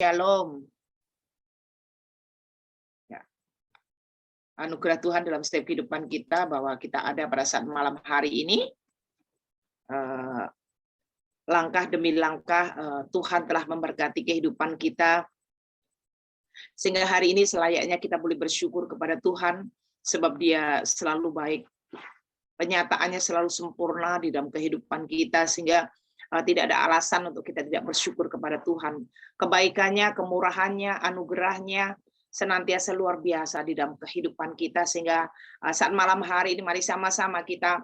Shalom. Ya. Anugerah Tuhan dalam setiap kehidupan kita bahwa kita ada pada saat malam hari ini. Langkah demi langkah Tuhan telah memberkati kehidupan kita. Sehingga hari ini selayaknya kita boleh bersyukur kepada Tuhan sebab Dia selalu baik. Penyataannya selalu sempurna di dalam kehidupan kita sehingga tidak ada alasan untuk kita tidak bersyukur kepada Tuhan. Kebaikannya, kemurahannya, anugerahnya senantiasa luar biasa di dalam kehidupan kita sehingga saat malam hari ini mari sama-sama kita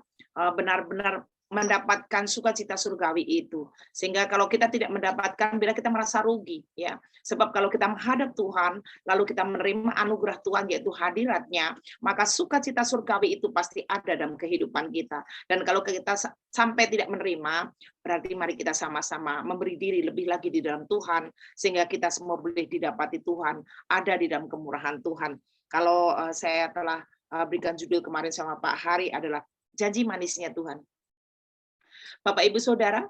benar-benar mendapatkan sukacita surgawi itu. Sehingga kalau kita tidak mendapatkan, bila kita merasa rugi, ya. Sebab kalau kita menghadap Tuhan, lalu kita menerima anugerah Tuhan, yaitu hadiratnya, maka sukacita surgawi itu pasti ada dalam kehidupan kita. Dan kalau kita sampai tidak menerima, berarti mari kita sama-sama memberi diri lebih lagi di dalam Tuhan, sehingga kita semua boleh didapati Tuhan, ada di dalam kemurahan Tuhan. Kalau saya telah berikan judul kemarin sama Pak Hari adalah janji manisnya Tuhan. Bapak Ibu Saudara,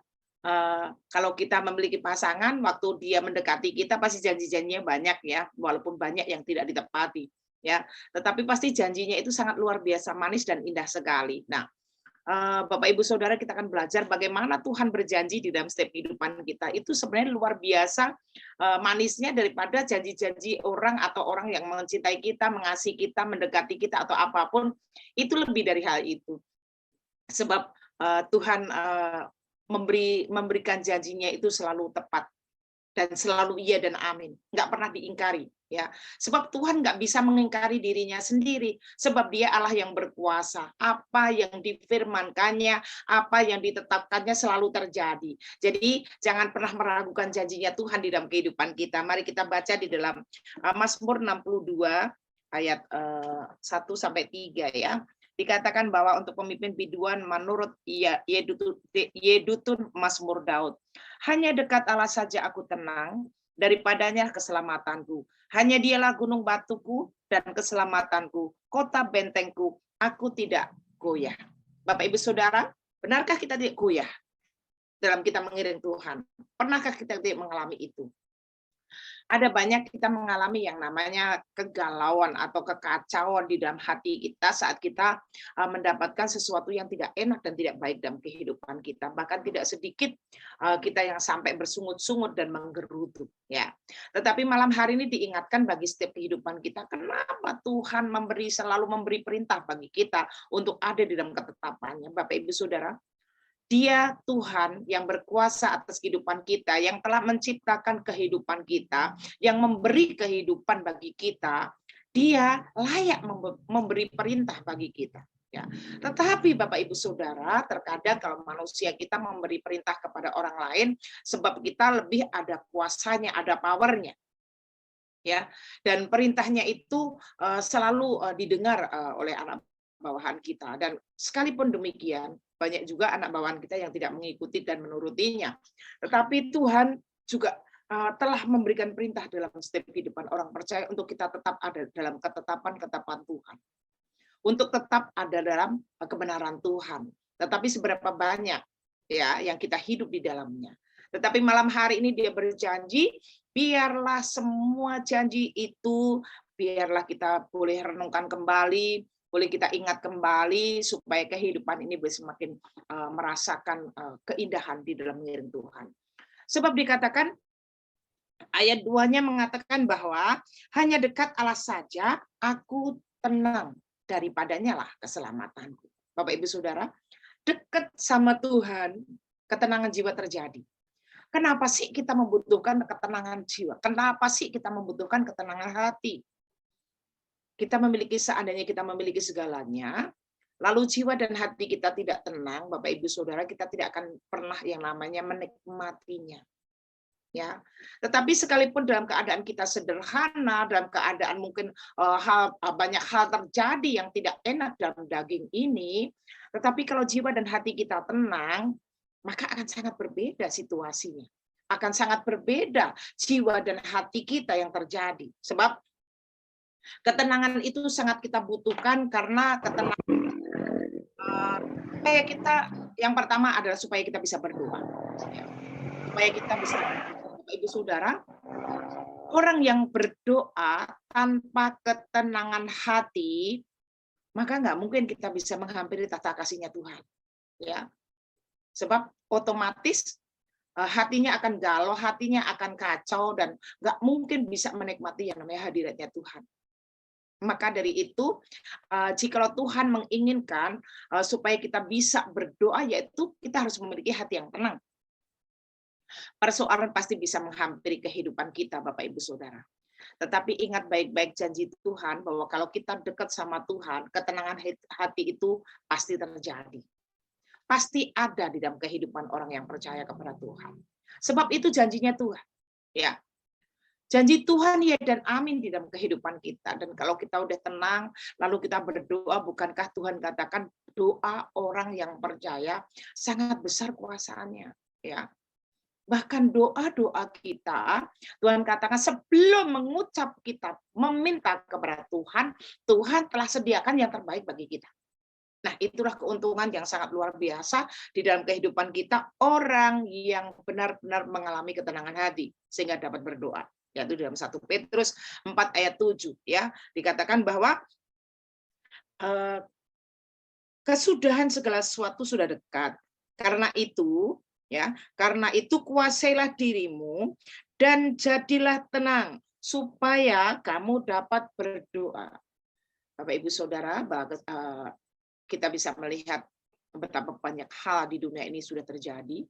kalau kita memiliki pasangan, waktu dia mendekati kita pasti janji-janjinya banyak ya, walaupun banyak yang tidak ditepati ya. Tetapi pasti janjinya itu sangat luar biasa manis dan indah sekali. Nah, Bapak Ibu Saudara, kita akan belajar bagaimana Tuhan berjanji di dalam setiap kehidupan kita. Itu sebenarnya luar biasa manisnya daripada janji-janji orang atau orang yang mencintai kita, mengasihi kita, mendekati kita atau apapun. Itu lebih dari hal itu. Sebab Tuhan memberikan janjinya itu selalu tepat dan selalu iya dan amin, nggak pernah diingkari ya. Sebab Tuhan nggak bisa mengingkari dirinya sendiri, sebab Dia Allah yang berkuasa. Apa yang difirmankannya, apa yang ditetapkannya selalu terjadi. Jadi jangan pernah meragukan janjinya Tuhan di dalam kehidupan kita. Mari kita baca di dalam Mazmur 62 ayat 1 sampai 3 ya. Dikatakan bahwa untuk pemimpin biduan menurut Yedutun Mazmur Daud. Hanya dekat Allah saja aku tenang, daripadanya keselamatanku. Hanya Dialah gunung batuku dan keselamatanku, kota bentengku, aku tidak goyah. Bapak Ibu Saudara, benarkah kita tidak goyah dalam kita mengiring Tuhan? Pernahkah kita tidak mengalami itu? Ada banyak kita mengalami yang namanya kegalauan atau kekacauan di dalam hati kita saat kita mendapatkan sesuatu yang tidak enak dan tidak baik dalam kehidupan kita. Bahkan tidak sedikit kita yang sampai bersungut-sungut dan menggerutu. Ya. Tetapi malam hari ini diingatkan bagi setiap kehidupan kita, kenapa Tuhan selalu memberi perintah bagi kita untuk ada di dalam ketetapannya. Bapak Ibu Saudara, Dia Tuhan yang berkuasa atas kehidupan kita, yang telah menciptakan kehidupan kita, yang memberi kehidupan bagi kita. Dia layak memberi perintah bagi kita. Ya. Tetapi Bapak Ibu Saudara, terkadang kalau manusia kita memberi perintah kepada orang lain, sebab kita lebih ada kuasanya, ada powernya. Ya, dan perintahnya itu selalu didengar oleh anak bawahan kita. Dan sekalipun demikian, banyak juga anak bawahan kita yang tidak mengikuti dan menurutinya. Tetapi Tuhan juga telah memberikan perintah dalam setiap kehidupan orang percaya untuk kita tetap ada dalam ketetapan-ketetapan Tuhan. Untuk tetap ada dalam kebenaran Tuhan. Tetapi seberapa banyak ya yang kita hidup di dalamnya. Tetapi malam hari ini Dia berjanji, biarlah semua janji itu, biarlah kita boleh renungkan kembali, boleh kita ingat kembali supaya kehidupan ini boleh semakin merasakan keindahan di dalam mengiring Tuhan. Sebab dikatakan ayat 2-nya mengatakan bahwa hanya dekat Allah saja aku tenang, daripadanya lah keselamatanku. Bapak Ibu Saudara, dekat sama Tuhan ketenangan jiwa terjadi. Kenapa sih kita membutuhkan ketenangan jiwa? Kenapa sih kita membutuhkan ketenangan hati? Seandainya kita memiliki segalanya, lalu jiwa dan hati kita tidak tenang, Bapak Ibu Saudara, kita tidak akan pernah yang namanya menikmatinya. Ya, tetapi sekalipun dalam keadaan kita sederhana, dalam keadaan mungkin banyak hal terjadi yang tidak enak dalam daging ini, tetapi kalau jiwa dan hati kita tenang, maka akan sangat berbeda situasinya. Akan sangat berbeda jiwa dan hati kita yang terjadi. Sebab ketenangan itu sangat kita butuhkan karena ketenangan supaya kita, yang pertama adalah supaya kita bisa berdoa. Supaya kita bisa berdoa. Ibu Saudara, Orang yang berdoa tanpa ketenangan hati, maka nggak mungkin kita bisa menghampiri tata kasih-Nya Tuhan. Ya, sebab otomatis hatinya akan galau, hatinya akan kacau, dan nggak mungkin bisa menikmati yang namanya hadiratnya Tuhan. Maka dari itu, jikalau Tuhan menginginkan supaya kita bisa berdoa, yaitu kita harus memiliki hati yang tenang. Persoalan pasti bisa menghampiri kehidupan kita, Bapak Ibu Saudara. Tetapi ingat baik-baik janji Tuhan bahwa kalau kita dekat sama Tuhan, ketenangan hati itu pasti terjadi. Pasti ada di dalam kehidupan orang yang percaya kepada Tuhan. Sebab itu janjinya Tuhan. Ya, janji Tuhan ya dan amin di dalam kehidupan kita. Dan kalau kita udah tenang, lalu kita berdoa, bukankah Tuhan katakan doa orang yang percaya sangat besar kuasaannya. Ya, bahkan doa-doa kita, Tuhan katakan sebelum mengucap kita meminta kepada Tuhan, Tuhan telah sediakan yang terbaik bagi kita. Nah, itulah keuntungan yang sangat luar biasa di dalam kehidupan kita, orang yang benar-benar mengalami ketenangan hati sehingga dapat berdoa. Yaitu dalam 1 Petrus 4 ayat 7 ya, dikatakan bahwa kesudahan segala sesuatu sudah dekat. Karena itu kuasailah dirimu dan jadilah tenang supaya kamu dapat berdoa. Bapak Ibu Saudara, kita bisa melihat betapa banyak hal di dunia ini sudah terjadi,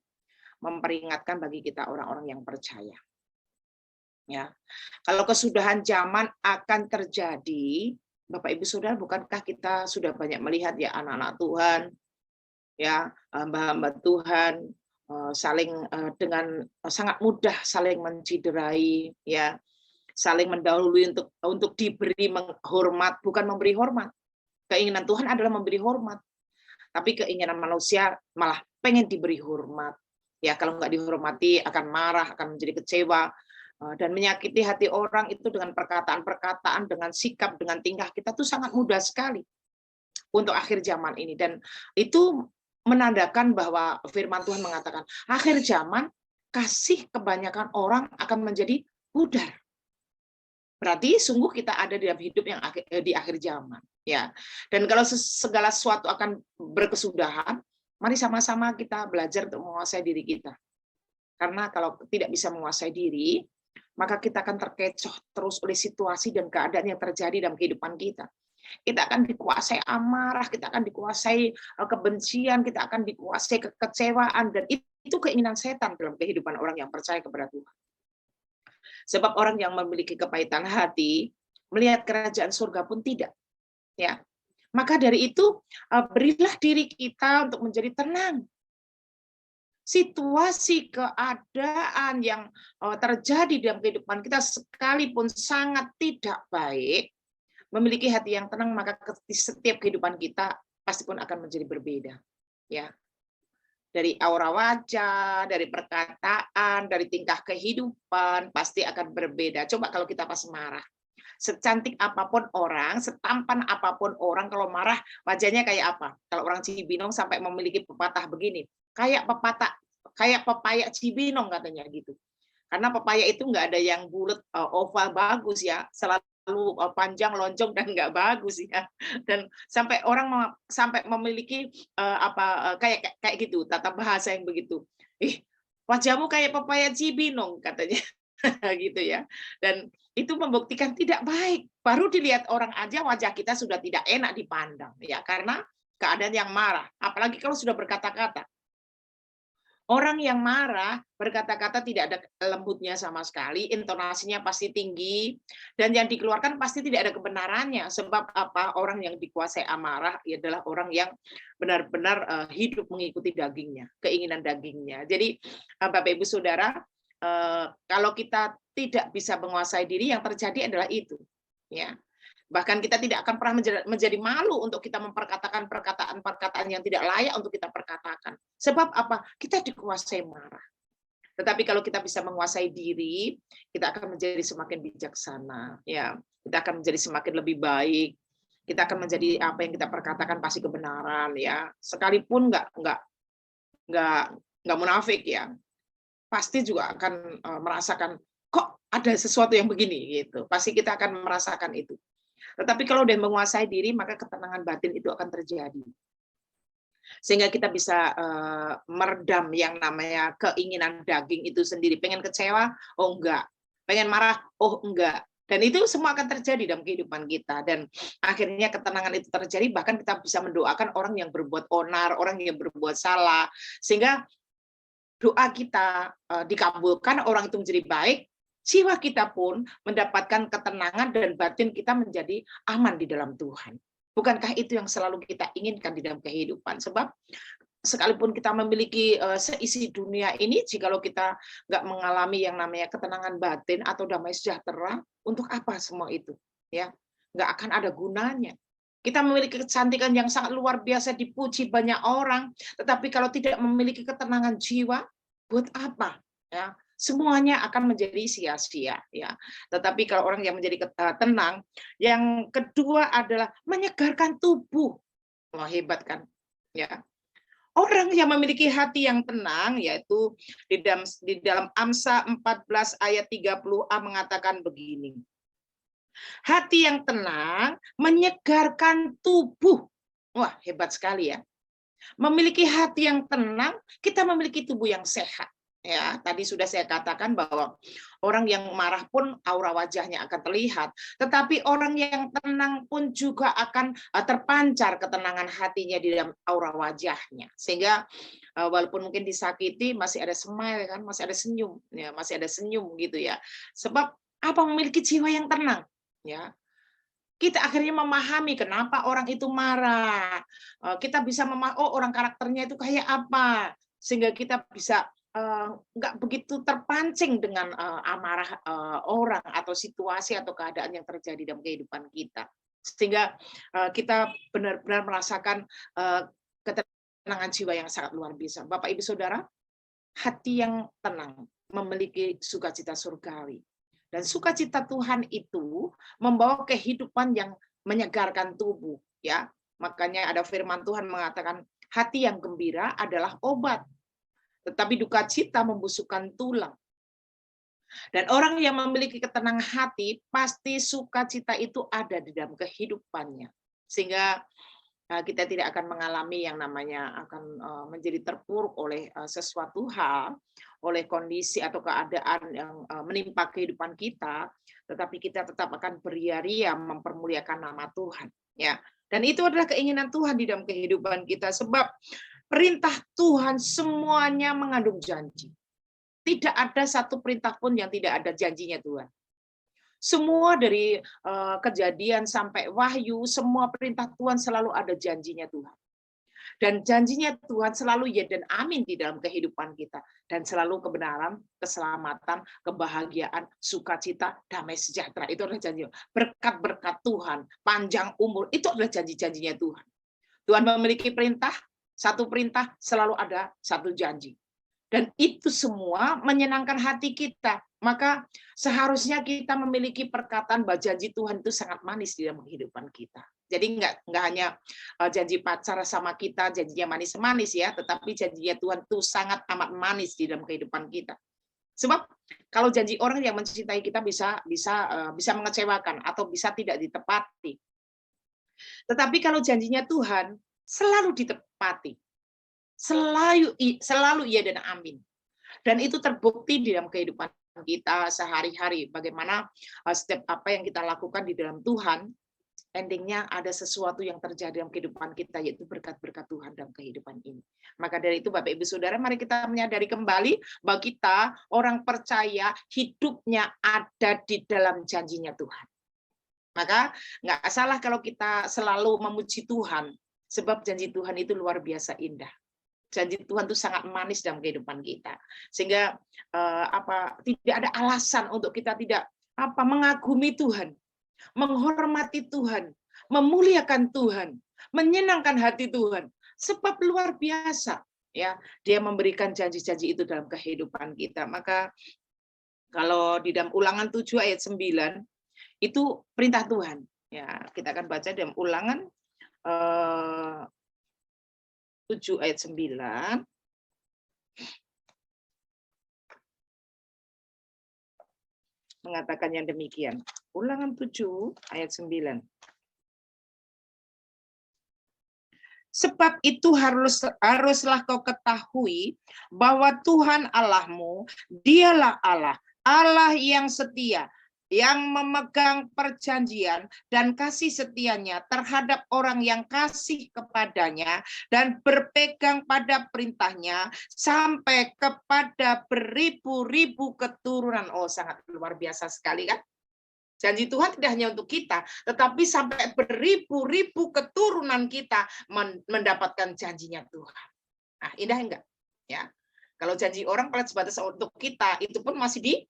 memperingatkan bagi kita orang-orang yang percaya. Ya, kalau kesudahan zaman akan terjadi, Bapak Ibu Saudara, bukankah kita sudah banyak melihat ya anak-anak Tuhan, ya hamba-hamba Tuhan saling dengan sangat mudah saling menciderai, ya, saling mendahului untuk diberi hormat, bukan memberi hormat. Keinginan Tuhan adalah memberi hormat, tapi keinginan manusia malah pengen diberi hormat. Ya, kalau nggak dihormati akan marah, akan menjadi kecewa, dan menyakiti hati orang itu dengan perkataan-perkataan, dengan sikap, dengan tingkah kita tuh sangat mudah sekali untuk akhir zaman ini. Dan itu menandakan bahwa firman Tuhan mengatakan, akhir zaman kasih kebanyakan orang akan menjadi pudar. Berarti sungguh kita ada di dalam hidup yang di akhir zaman, ya. Dan kalau segala sesuatu akan berkesudahan, mari sama-sama kita belajar untuk menguasai diri kita. Karena kalau tidak bisa menguasai diri, maka kita akan terkecoh terus oleh situasi dan keadaan yang terjadi dalam kehidupan kita. Kita akan dikuasai amarah, kita akan dikuasai kebencian, kita akan dikuasai kekecewaan, dan itu keinginan setan dalam kehidupan orang yang percaya kepada Tuhan. Sebab orang yang memiliki kepahitan hati, melihat kerajaan surga pun tidak. Ya. Maka dari itu, berilah diri kita untuk menjadi tenang. Situasi keadaan yang terjadi dalam kehidupan kita sekalipun sangat tidak baik, memiliki hati yang tenang, maka setiap kehidupan kita pasti pun akan menjadi berbeda. Ya. Dari aura wajah, dari perkataan, dari tingkah kehidupan, pasti akan berbeda. Coba kalau kita pas marah. Secantik apapun orang, setampan apapun orang, kalau marah, wajahnya kayak apa? Kalau orang Cibinong sampai memiliki pepatah begini, kayak pepaya Cibinong katanya gitu. Karena pepaya itu nggak ada yang bulat, oval bagus ya, selalu panjang, lonjong, dan nggak bagus ya. Dan sampai orang sampai memiliki kayak gitu, tata bahasa yang begitu. Wajahmu kayak pepaya Cibinong katanya. Gitu ya. Dan itu membuktikan tidak baik. Baru dilihat orang aja wajah kita sudah tidak enak dipandang ya, karena keadaan yang marah, apalagi kalau sudah berkata-kata. Orang yang marah, berkata-kata tidak ada lembutnya sama sekali, intonasinya pasti tinggi, dan yang dikeluarkan pasti tidak ada kebenarannya. Sebab apa? Orang yang dikuasai amarah adalah orang yang benar-benar hidup mengikuti dagingnya, keinginan dagingnya. Jadi, Bapak Ibu Saudara, kalau kita tidak bisa menguasai diri, yang terjadi adalah itu. Ya. Bahkan kita tidak akan pernah menjadi malu untuk kita memperkatakan perkataan-perkataan yang tidak layak untuk kita perkatakan. Sebab apa? Kita dikuasai marah. Tetapi kalau kita bisa menguasai diri, kita akan menjadi semakin bijaksana. Ya, kita akan menjadi semakin lebih baik. Kita akan menjadi apa yang kita perkatakan pasti kebenaran. Ya, sekalipun nggak munafik ya, pasti juga akan merasakan kok ada sesuatu yang begini gitu. Pasti kita akan merasakan itu. Tetapi kalau udah menguasai diri, maka ketenangan batin itu akan terjadi. Sehingga kita bisa meredam yang namanya keinginan daging itu sendiri. Pengen kecewa, oh enggak. Pengen marah, oh enggak. Dan itu semua akan terjadi dalam kehidupan kita. Dan akhirnya ketenangan itu terjadi, bahkan kita bisa mendoakan orang yang berbuat onar, orang yang berbuat salah. Sehingga doa kita dikabulkan, orang itu menjadi baik, jiwa kita pun mendapatkan ketenangan dan batin kita menjadi aman di dalam Tuhan. Bukankah itu yang selalu kita inginkan di dalam kehidupan? Sebab sekalipun kita memiliki seisi dunia ini, jikalau kita nggak mengalami yang namanya ketenangan batin atau damai sejahtera, untuk apa semua itu? Ya, nggak akan ada gunanya. Kita memiliki kecantikan yang sangat luar biasa, dipuji banyak orang, tetapi kalau tidak memiliki ketenangan jiwa, buat apa? Ya, semuanya akan menjadi sia-sia. Ya, tetapi kalau orang yang menjadi tenang, yang kedua adalah menyegarkan tubuh. Wah, hebat kan? Ya, orang yang memiliki hati yang tenang, yaitu di dalam Amsa 14 ayat 30a mengatakan begini. Hati yang tenang menyegarkan tubuh. Wah, hebat sekali ya. Memiliki hati yang tenang, kita memiliki tubuh yang sehat. Ya, tadi sudah saya katakan bahwa orang yang marah pun aura wajahnya akan terlihat, tetapi orang yang tenang pun juga akan terpancar ketenangan hatinya di dalam aura wajahnya. Sehingga walaupun mungkin disakiti masih ada smile kan, masih ada senyum, ya, masih ada senyum gitu ya. Sebab apa, memiliki jiwa yang tenang, ya. Kita akhirnya memahami kenapa orang itu marah. Kita bisa oh orang karakternya itu kayak apa, sehingga kita bisa nggak begitu terpancing dengan amarah orang atau situasi atau keadaan yang terjadi dalam kehidupan kita. Sehingga kita benar-benar merasakan ketenangan jiwa yang sangat luar biasa. Bapak Ibu Saudara, hati yang tenang memiliki sukacita surgawi. Dan sukacita Tuhan itu membawa kehidupan yang menyegarkan tubuh, ya. Makanya ada firman Tuhan mengatakan hati yang gembira adalah obat, tetapi duka cita membusukkan tulang. Dan orang yang memiliki ketenangan hati pasti sukacita itu ada di dalam kehidupannya. Sehingga kita tidak akan mengalami yang namanya akan menjadi terpuruk oleh sesuatu hal, oleh kondisi atau keadaan yang menimpa kehidupan kita, tetapi kita tetap akan beria-ria mempermuliakan nama Tuhan. Ya, dan itu adalah keinginan Tuhan di dalam kehidupan kita, sebab perintah Tuhan semuanya mengandung janji. Tidak ada satu perintah pun yang tidak ada janjinya Tuhan. Semua dari Kejadian sampai Wahyu, semua perintah Tuhan selalu ada janjinya Tuhan. Dan janjinya Tuhan selalu ya dan amin di dalam kehidupan kita. Dan selalu kebenaran, keselamatan, kebahagiaan, sukacita, damai sejahtera. Itu adalah janji. Berkat-berkat Tuhan, panjang umur, itu adalah janji-janjinya Tuhan. Tuhan memiliki perintah, satu perintah selalu ada satu janji. Dan itu semua menyenangkan hati kita. Maka seharusnya kita memiliki perkataan bahwa janji Tuhan itu sangat manis di dalam kehidupan kita. Jadi nggak hanya janji pacar sama kita, janjinya manis-manis ya, tetapi janjinya Tuhan itu sangat amat manis di dalam kehidupan kita. Sebab kalau janji orang yang mencintai kita bisa mengecewakan atau bisa tidak ditepati. Tetapi kalau janjinya Tuhan selalu ditepati. Selalu iya dan amin. Dan itu terbukti di dalam kehidupan kita sehari-hari. Bagaimana setiap apa yang kita lakukan di dalam Tuhan, endingnya ada sesuatu yang terjadi dalam kehidupan kita, yaitu berkat-berkat Tuhan dalam kehidupan ini. Maka dari itu Bapak Ibu Saudara, mari kita menyadari kembali bahwa kita orang percaya hidupnya ada di dalam janjinya Tuhan. Maka nggak salah kalau kita selalu memuji Tuhan, sebab janji Tuhan itu luar biasa indah. Janji Tuhan itu sangat manis dalam kehidupan kita, sehingga tidak ada alasan untuk kita tidak mengagumi Tuhan, menghormati Tuhan, memuliakan Tuhan, menyenangkan hati Tuhan, sebab luar biasa ya Dia memberikan janji-janji itu dalam kehidupan kita. Maka kalau di dalam Ulangan 7 ayat 9 itu perintah Tuhan ya, kita akan baca dalam Ulangan 7 ayat 9. mengatakan yang demikian. Ulangan 7 ayat 9. Sebab itu haruslah kau ketahui bahwa Tuhan Allahmu, dialah Allah, Allah yang setia, yang memegang perjanjian dan kasih setianya terhadap orang yang kasih kepadanya dan berpegang pada perintahnya sampai kepada beribu-ribu keturunan. Oh, sangat luar biasa sekali kan? Janji Tuhan tidak hanya untuk kita, tetapi sampai beribu-ribu keturunan kita mendapatkan janjinya Tuhan. Nah, indah enggak? Ya. Kalau janji orang pada sebatas untuk kita, itu pun masih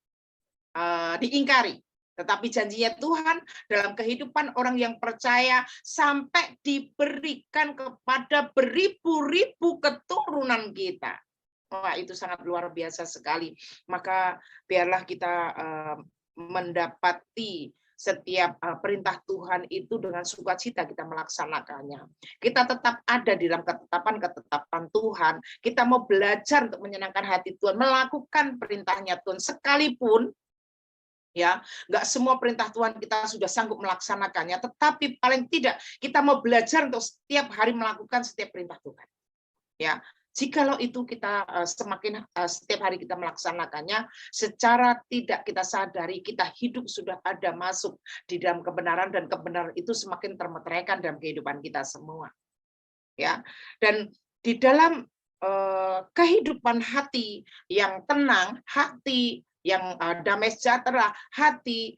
diingkari. Tetapi janjinya Tuhan dalam kehidupan orang yang percaya sampai diberikan kepada beribu-ribu keturunan kita. Wah, itu sangat luar biasa sekali. Maka biarlah kita mendapati setiap perintah Tuhan itu dengan sukacita kita melaksanakannya. Kita tetap ada di dalam ketetapan Tuhan. Kita mau belajar untuk menyenangkan hati Tuhan, melakukan perintahnya Tuhan sekalipun ya, nggak semua perintah Tuhan kita sudah sanggup melaksanakannya, tetapi paling tidak kita mau belajar untuk setiap hari melakukan setiap perintah Tuhan. Ya, jikalau itu kita semakin setiap hari kita melaksanakannya, secara tidak kita sadari kita hidup sudah ada masuk di dalam kebenaran, dan kebenaran itu semakin termeteraikan dalam kehidupan kita semua. Ya, dan di dalam kehidupan hati yang tenang, hati yang damai sejahtera, hati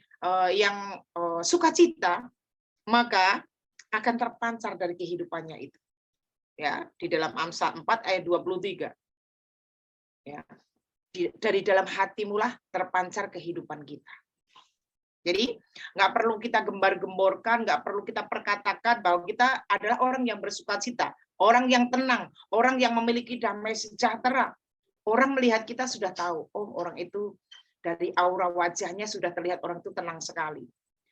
yang sukacita, maka akan terpancar dari kehidupannya itu. Ya, di dalam Amsal 4 ayat 23. Ya, dari dalam hatimulah terpancar kehidupan kita. Jadi nggak perlu kita gembar-gemborkan, nggak perlu kita perkatakan bahwa kita adalah orang yang bersukacita, orang yang tenang, orang yang memiliki damai sejahtera. Orang melihat kita sudah tahu, oh orang itu dari aura wajahnya sudah terlihat orang itu tenang sekali.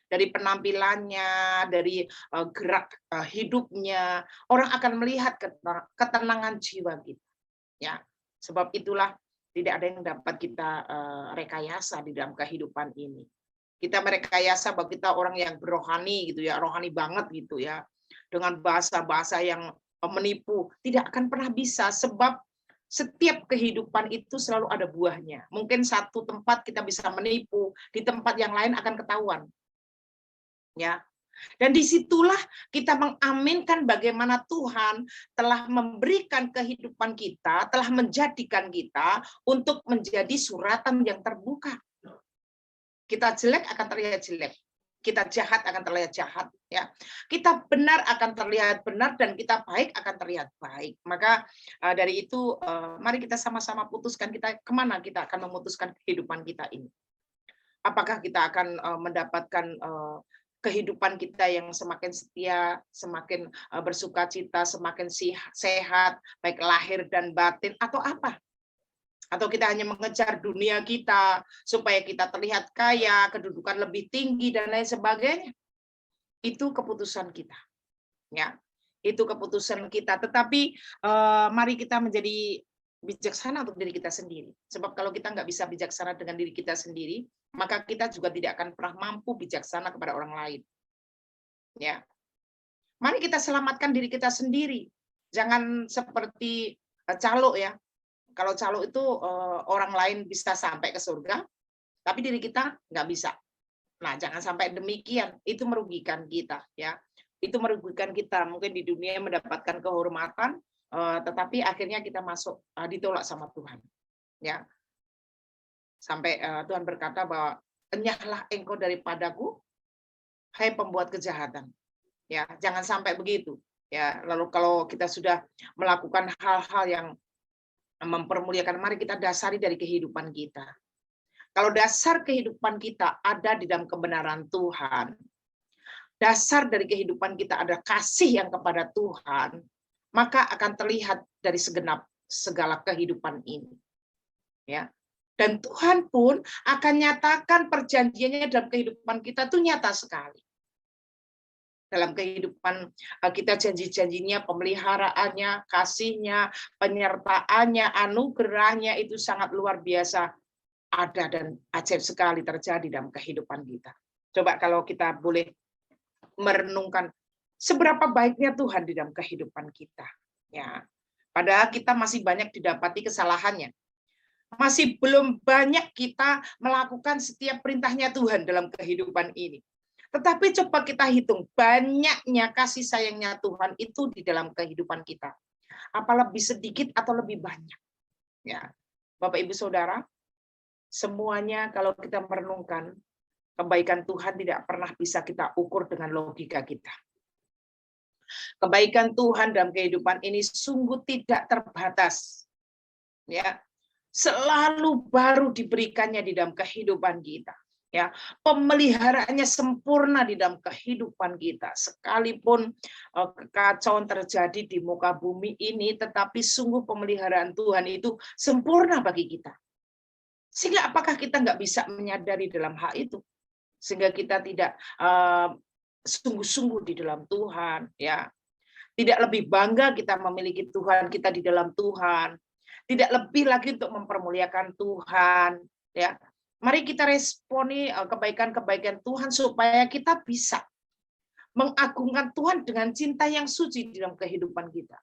Dari penampilannya, dari gerak hidupnya, orang akan melihat ketenangan jiwa kita. Ya, sebab itulah tidak ada yang dapat kita rekayasa di dalam kehidupan ini. Kita merekayasa bahwa kita orang yang berohani gitu ya, rohani banget gitu ya, dengan bahasa-bahasa yang menipu, tidak akan pernah bisa, sebab setiap kehidupan itu selalu ada buahnya. Mungkin satu tempat kita bisa menipu, di tempat yang lain akan ketahuan. Ya, dan disitulah kita mengaminkan bagaimana Tuhan telah memberikan kehidupan kita, telah menjadikan kita untuk menjadi suratan yang terbuka. Kita jelek akan terlihat jelek, kita jahat akan terlihat jahat, ya. Kita benar akan terlihat benar, dan kita baik akan terlihat baik. Maka dari itu mari kita sama-sama putuskan kita kemana kita akan memutuskan kehidupan kita ini. Apakah kita akan mendapatkan kehidupan kita yang semakin setia, semakin bersukacita, semakin sehat, baik lahir dan batin, atau apa? Atau kita hanya mengejar dunia kita supaya kita terlihat kaya, kedudukan lebih tinggi, dan lain sebagainya. Itu keputusan kita. Ya, itu keputusan kita. Tetapi mari kita menjadi bijaksana untuk diri kita sendiri. Sebab kalau kita nggak bisa bijaksana dengan diri kita sendiri, maka kita juga tidak akan pernah mampu bijaksana kepada orang lain. Ya, mari kita selamatkan diri kita sendiri. Jangan seperti calo ya. Kalau calo itu orang lain bisa sampai ke surga, tapi diri kita nggak bisa. Nah, jangan sampai demikian. Itu merugikan kita, ya. Itu merugikan kita. Mungkin di dunia mendapatkan kehormatan, tetapi akhirnya kita masuk ditolak sama Tuhan. Ya. Sampai Tuhan berkata bahwa enyahlah engkau daripadaku, hai pembuat kejahatan. Ya, jangan sampai begitu. Ya, lalu kalau kita sudah melakukan hal-hal yang mempermuliakan, mari kita dasari dari kehidupan kita. Kalau dasar kehidupan kita ada di dalam kebenaran Tuhan, dasar dari kehidupan kita ada kasih yang kepada Tuhan, maka akan terlihat dari segenap segala kehidupan ini. Ya. Dan Tuhan pun akan nyatakan perjanjiannya dalam kehidupan kita itu nyata sekali. Dalam kehidupan kita janji-janjinya, pemeliharaannya, kasihnya, penyertaannya, anugerahnya itu sangat luar biasa. ada dan ajaib sekali terjadi dalam kehidupan kita. Coba kalau kita boleh merenungkan seberapa baiknya Tuhan di dalam kehidupan kita. Ya, padahal kita masih banyak didapati kesalahannya. Masih belum banyak kita melakukan setiap perintahnya Tuhan dalam kehidupan ini. Tetapi coba kita hitung banyaknya kasih sayangnya Tuhan itu di dalam kehidupan kita. Apa lebih sedikit atau lebih banyak? Ya, Bapak Ibu Saudara, semuanya kalau kita merenungkan, kebaikan Tuhan tidak pernah bisa kita ukur dengan logika kita. Kebaikan Tuhan dalam kehidupan ini sungguh tidak terbatas. Ya, selalu baru diberikannya di dalam kehidupan kita. Ya, pemeliharaannya sempurna di dalam kehidupan kita. Sekalipun kekacauan terjadi di muka bumi ini, tetapi sungguh pemeliharaan Tuhan itu sempurna bagi kita. Sehingga apakah kita nggak bisa menyadari dalam hal itu? Sehingga kita tidak sungguh-sungguh di dalam Tuhan, ya. Tidak lebih bangga kita memiliki Tuhan kita di dalam Tuhan. Tidak lebih lagi untuk mempermuliakan Tuhan, ya. Mari kita responi kebaikan-kebaikan Tuhan supaya kita bisa mengagungkan Tuhan dengan cinta yang suci di dalam kehidupan kita.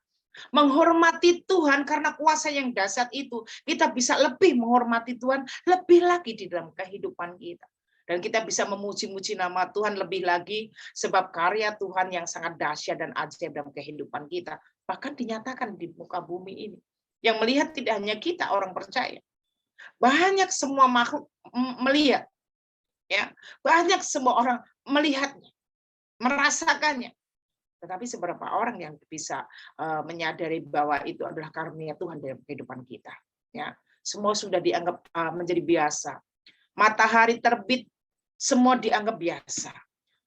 Menghormati Tuhan karena kuasa yang dahsyat itu, kita bisa lebih menghormati Tuhan lebih lagi di dalam kehidupan kita. Dan kita bisa memuji-muji nama Tuhan lebih lagi sebab karya Tuhan yang sangat dahsyat dan ajaib dalam kehidupan kita. Bahkan dinyatakan di muka bumi ini. Yang melihat tidak hanya kita orang percaya. Banyak semua makhluk melihat. Ya, banyak semua orang melihatnya, merasakannya. Tetapi seberapa orang yang bisa menyadari bahwa itu adalah karunia Tuhan dalam kehidupan kita. Ya, semua sudah dianggap menjadi biasa. Matahari terbit, semua dianggap biasa.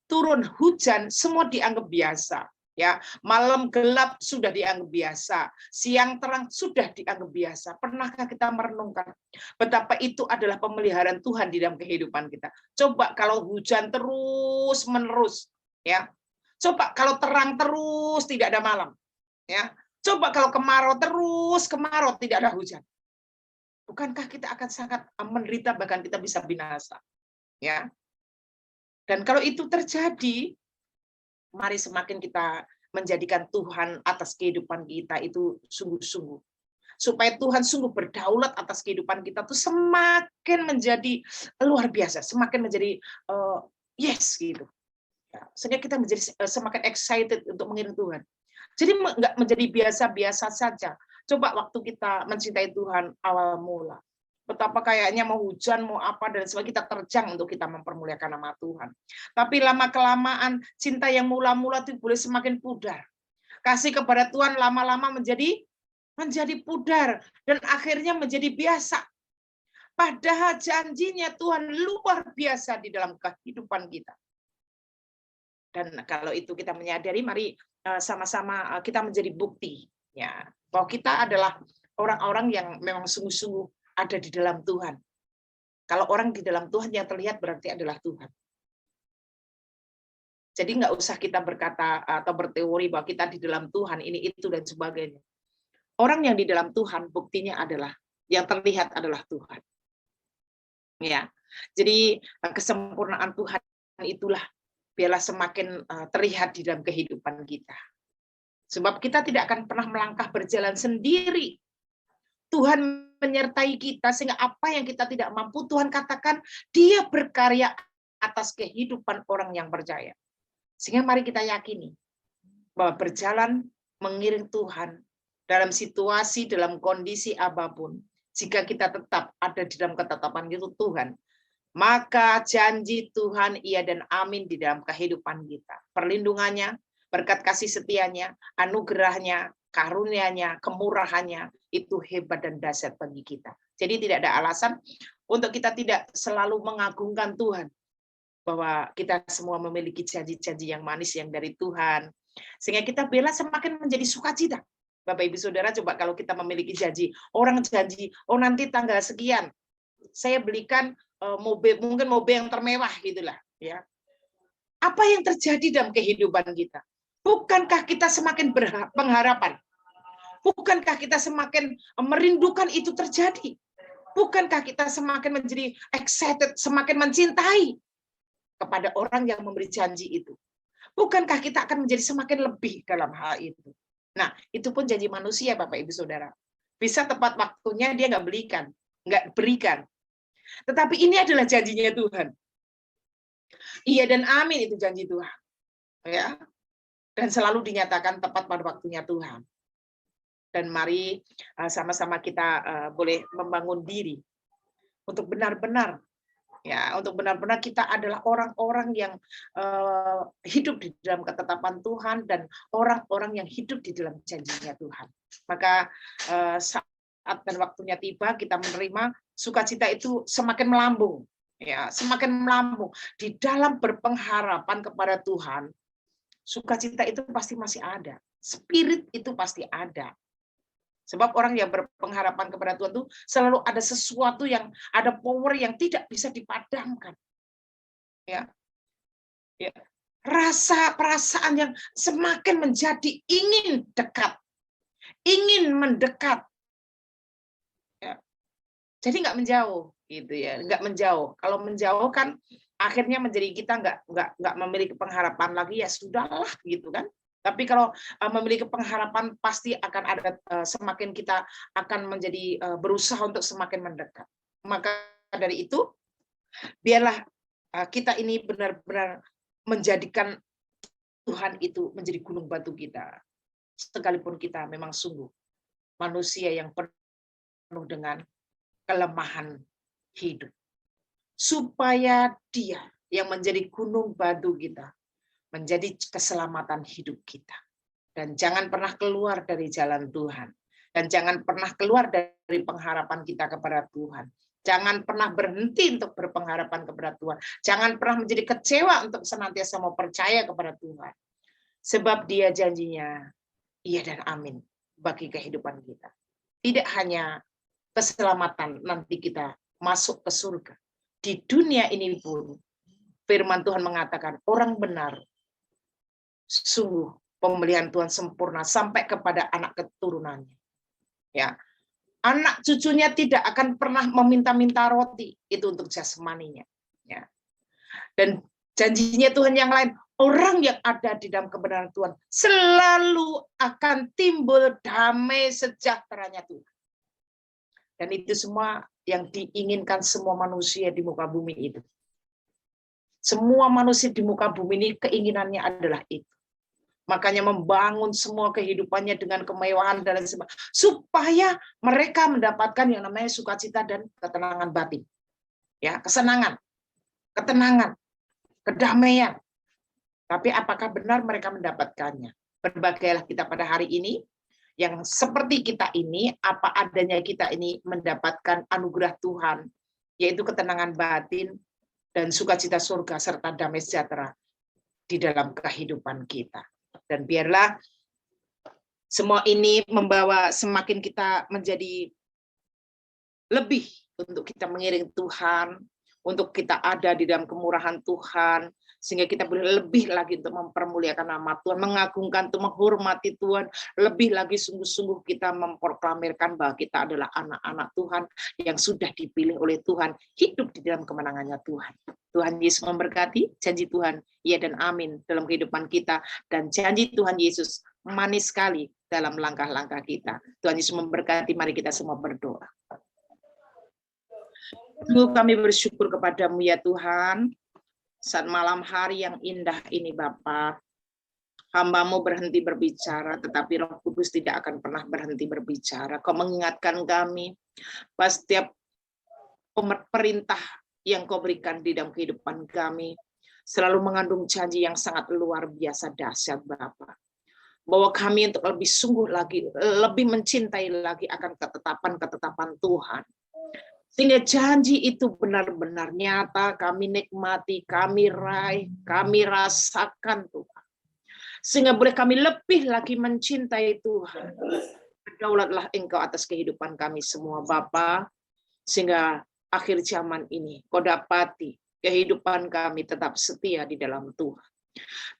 Turun hujan, semua dianggap biasa. Ya, malam gelap sudah dianggap biasa, siang terang sudah dianggap biasa. Pernahkah kita merenungkan betapa itu adalah pemeliharaan Tuhan di dalam kehidupan kita? Coba kalau hujan terus menerus, ya. Coba kalau terang terus tidak ada malam, ya. Coba kalau kemarau terus kemarau tidak ada hujan. Bukankah kita akan sangat menderita, bahkan kita bisa binasa, ya? Dan kalau itu terjadi, mari semakin kita menjadikan Tuhan atas kehidupan kita itu sungguh-sungguh. Supaya Tuhan sungguh berdaulat atas kehidupan kita tuh semakin menjadi luar biasa, semakin menjadi yes gitu. Sehingga kita menjadi semakin excited untuk mengiring Tuhan. Jadi nggak menjadi biasa-biasa saja. Coba waktu kita mencintai Tuhan awal mula. Betapa kayaknya mau hujan, mau apa, dan sebagainya kita terjang untuk kita mempermuliakan nama Tuhan. Tapi lama-kelamaan, cinta yang mula-mula itu boleh semakin pudar. Kasih kepada Tuhan lama-lama menjadi pudar, dan akhirnya menjadi biasa. Padahal janjinya Tuhan luar biasa di dalam kehidupan kita. Dan kalau itu kita menyadari, mari sama-sama kita menjadi bukti, ya, bahwa kita adalah orang-orang yang memang sungguh-sungguh ada di dalam Tuhan. Kalau orang di dalam Tuhan yang terlihat berarti adalah Tuhan. Jadi nggak usah kita berkata atau berteori bahwa kita di dalam Tuhan ini itu dan sebagainya. Orang yang di dalam Tuhan buktinya adalah yang terlihat adalah Tuhan. Ya. Jadi kesempurnaan Tuhan itulah biarlah semakin terlihat di dalam kehidupan kita. Sebab kita tidak akan pernah melangkah berjalan sendiri. Tuhan menyertai kita sehingga apa yang kita tidak mampu, Tuhan katakan Dia berkarya atas kehidupan orang yang percaya. Sehingga mari kita yakini bahwa berjalan mengiring Tuhan dalam situasi, dalam kondisi apapun, jika kita tetap ada di dalam ketetapan itu Tuhan, maka janji Tuhan iya dan amin di dalam kehidupan kita. Perlindungannya, berkat kasih setianya, anugerahnya, karunia-Nya, kemurahannya, itu hebat dan dahsyat bagi kita. Jadi tidak ada alasan untuk kita tidak selalu mengagungkan Tuhan. Bahwa kita semua memiliki janji-janji yang manis yang dari Tuhan. Sehingga kita bela semakin menjadi sukacita. Bapak Ibu Saudara, coba kalau kita memiliki janji. Orang janji, oh nanti tanggal sekian, saya belikan mobil, mungkin mobil yang termewah gitulah. Ya. Apa yang terjadi dalam kehidupan kita? Bukankah kita semakin pengharapan? Bukankah kita semakin merindukan itu terjadi? Bukankah kita semakin menjadi excited, semakin mencintai kepada orang yang memberi janji itu? Bukankah kita akan menjadi semakin lebih dalam hal itu? Nah, itu pun janji manusia, Bapak Ibu Saudara. Bisa tepat waktunya dia nggak berikan. Tetapi ini adalah janjinya Tuhan. Iya dan amin itu janji Tuhan. Ya. Dan selalu dinyatakan tepat pada waktunya Tuhan. Dan mari sama-sama kita boleh membangun diri untuk benar-benar kita adalah orang-orang yang hidup di dalam ketetapan Tuhan dan orang-orang yang hidup di dalam janjinya Tuhan. Maka saat dan waktunya tiba kita menerima sukacita itu semakin melambung, ya, semakin melambung di dalam berpengharapan kepada Tuhan. Sukacita itu pasti masih ada, spirit itu pasti ada. Sebab orang yang berpengharapan kepada Tuhan itu selalu ada sesuatu yang ada power yang tidak bisa dipadamkan. Ya. Ya. Rasa perasaan yang semakin menjadi ingin dekat, ingin mendekat. Ya. Jadi nggak menjauh, gitu ya, nggak menjauh. Kalau menjauh kan akhirnya menjadi kita nggak memiliki pengharapan lagi, ya sudahlah, gitu kan. Tapi kalau memiliki pengharapan pasti akan ada semakin kita akan menjadi berusaha untuk semakin mendekat. Maka dari itu biarlah kita ini benar-benar menjadikan Tuhan itu menjadi gunung batu kita. Sekalipun kita memang sungguh manusia yang penuh dengan kelemahan hidup. Supaya Dia yang menjadi gunung batu kita menjadi keselamatan hidup kita. Dan jangan pernah keluar dari jalan Tuhan. Dan jangan pernah keluar dari pengharapan kita kepada Tuhan. Jangan pernah berhenti untuk berpengharapan kepada Tuhan. Jangan pernah menjadi kecewa untuk senantiasa mau percaya kepada Tuhan. Sebab Dia janjinya, iya dan amin bagi kehidupan kita. Tidak hanya keselamatan nanti kita masuk ke surga. Di dunia ini pun, firman Tuhan mengatakan, orang benar sungguh pemeliharaan Tuhan sempurna sampai kepada anak keturunannya. Ya, anak cucunya tidak akan pernah meminta-minta roti itu untuk jasmaninya. Ya. Dan janjinya Tuhan yang lain, orang yang ada di dalam kebenaran Tuhan selalu akan timbul damai sejahteranya Tuhan. Dan itu semua yang diinginkan semua manusia di muka bumi itu. Semua manusia di muka bumi ini keinginannya adalah itu. Makanya membangun semua kehidupannya dengan kemewahan dan sebagainya, supaya mereka mendapatkan yang namanya sukacita dan ketenangan batin. Ya, kesenangan, ketenangan, kedamaian. Tapi apakah benar mereka mendapatkannya? Berbagailah kita pada hari ini, yang seperti kita ini, apa adanya kita ini mendapatkan anugerah Tuhan, yaitu ketenangan batin dan sukacita surga serta damai sejahtera di dalam kehidupan kita. Dan biarlah semua ini membawa semakin kita menjadi lebih untuk kita mengiring Tuhan, untuk kita ada di dalam kemurahan Tuhan, sehingga kita boleh lebih lagi untuk mempermuliakan nama Tuhan, mengagungkan Tuhan, menghormati Tuhan, lebih lagi sungguh-sungguh kita memproklamirkan bahwa kita adalah anak-anak Tuhan yang sudah dipilih oleh Tuhan, hidup di dalam kemenangannya Tuhan. Tuhan Yesus memberkati, janji Tuhan, ya dan amin dalam kehidupan kita, dan janji Tuhan Yesus manis sekali dalam langkah-langkah kita. Tuhan Yesus memberkati, mari kita semua berdoa. Kami bersyukur kepadamu ya Tuhan, saat malam hari yang indah ini Bapa, hamba-Mu berhenti berbicara, tetapi Roh Kudus tidak akan pernah berhenti berbicara. Kau mengingatkan kami, bahwa setiap perintah yang Kau berikan di dalam kehidupan kami, selalu mengandung janji yang sangat luar biasa dahsyat Bapa. Bahwa kami untuk lebih sungguh lagi, lebih mencintai lagi akan ketetapan-ketetapan Tuhan. Sehingga janji itu benar-benar nyata, kami nikmati, kami raih, kami rasakan Tuhan. Sehingga boleh kami lebih lagi mencintai Tuhan. Berdaulatlah Engkau atas kehidupan kami semua Bapa, sehingga akhir zaman ini Kau dapati kehidupan kami tetap setia di dalam Tuhan.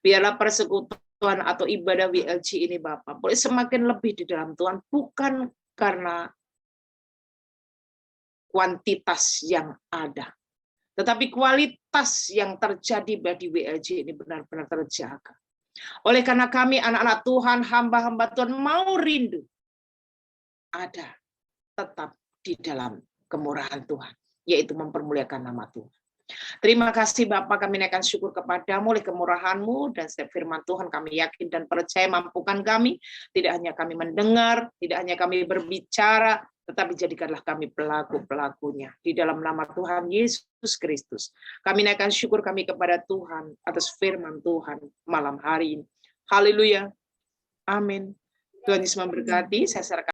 Biarlah persekutuan atau ibadah WLG ini Bapa boleh semakin lebih di dalam Tuhan, bukan karena kuantitas yang ada. Tetapi kualitas yang terjadi di WLJ ini benar-benar terjaga. Oleh karena kami anak-anak Tuhan, hamba-hamba Tuhan mau rindu ada tetap di dalam kemurahan Tuhan, yaitu mempermuliakan nama Tuhan. Terima kasih Bapak, kami naikkan syukur kepadamu oleh kemurahan-Mu dan setiap firman Tuhan kami yakin dan percaya mampukan kami, tidak hanya kami mendengar, tidak hanya kami berbicara, tetapi jadikanlah kami pelaku-pelakunya. Di dalam nama Tuhan Yesus Kristus, kami naikkan syukur kami kepada Tuhan atas firman Tuhan malam hari ini. Haleluya. Amin. Tuhan Yesus memberkati. Saya serahkan